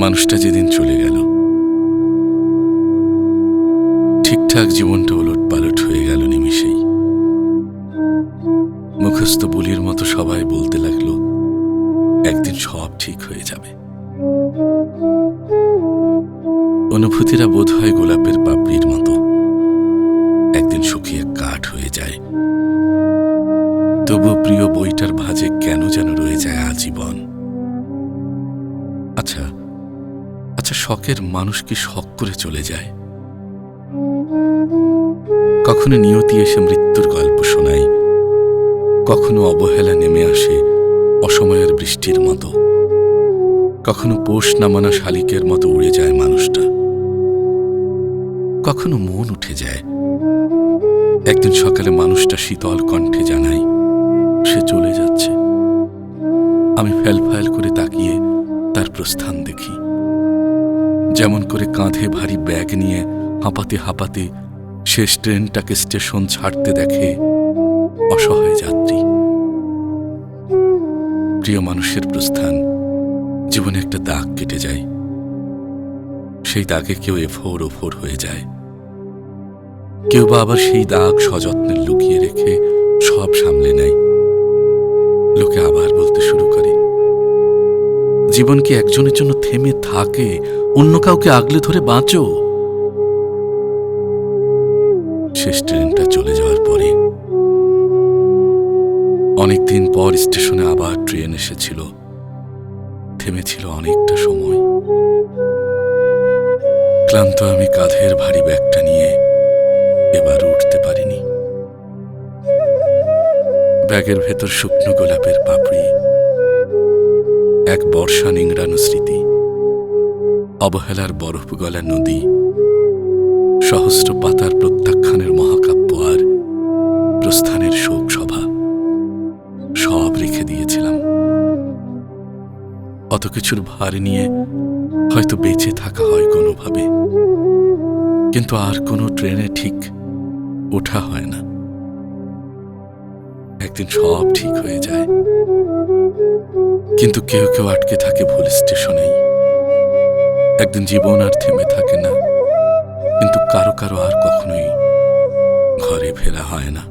মানুষটা যেদিন চলে গেল, ঠিকঠাক জীবনটা ওলটপালট হয়ে গেল নিমিষেই। মুখস্থ বুলির মতো সবাই বলতে লাগলো একদিন সব ঠিক হয়ে যাবে। অনুভূতিরা বোধ হয় গোলাপের পাপড়ির মতো, একদিন শুকিয়ে কাঠ হয়ে যায়। তবু প্রিয় বইটার ভাঁজে কেন যেন রয়ে যায় আজীবন। আচ্ছা, শখের মানুষ কি শখ করে চলে যায়? কখনো নিয়তি এসে মৃত্যুর গল্প শোনায়, কখনো অবহেলা নেমে আসে অসময়ের বৃষ্টির মতো, কখনো পোষ নামানা শালিকের মতো উড়ে যায় মানুষটা, কখনো মন উঠে যায়। একদিন সকালে মানুষটা শীতল কণ্ঠে জানায় সে চলে যাচ্ছে। আমি ফ্যাল করে তাকিয়ে তার প্রস্থান দেখি, যেমন করে কাঁধে ভারী ব্যাগ নিয়ে হাঁপাতে হাঁপাতে শেষ ট্রেনটাকে স্টেশন ছাড়তে দেখে অসহায় যাত্রী। প্রিয় মানুষের প্রস্থান জীবনে একটা দাগ কেটে যায়। সেই দাগে কেউ এফোর ওফোর হয়ে যায়, কেউ বা আবার সেই দাগ সযত্নে লুকিয়ে রেখে সব সামলে নেয়। লোকে আবার বলতে শুরু করে, জীবন কি একজনের জন্য থেমে থাকে? অন্য কাউকে আগলে ধরে বাঁচো। শেষ ট্রেনটা চলে যাওয়ার পরে অনেকদিন পর স্টেশনে আবার ট্রেন এসেছিল, থেমেছিল অনেকটা সময়। ক্লান্ত আমি কাঁধের ভারী ব্যাগটা নিয়ে এবার উঠতে পারিনি। ব্যাগের ভেতর শুকনো গোলাপের পাপড়ি, এক বর্ষা নিংড়ানো স্মৃতি, অবহেলার বরফ গলা নদী, সহস্র পাতার প্রত্যাখ্যানের মহাকাব্য আর প্রস্থানের শোক সভা, সব রেখে দিয়েছিলাম। অত কিছুর ভার নিয়ে হয়তো বেঁচে থাকা হয় কোনোভাবে, কিন্তু আর কোনো ট্রেনে ঠিক ওঠা হয় না। একদিন সব ঠিক হয়ে যায়, কিন্তু কেউ কেউ আটকে থাকে ভুল স্টেশনেই। একদিন জীবন আর থেমে থাকে না, কিন্তু কারো কারো আর কখনোই ঘরে ফেরা হয় না।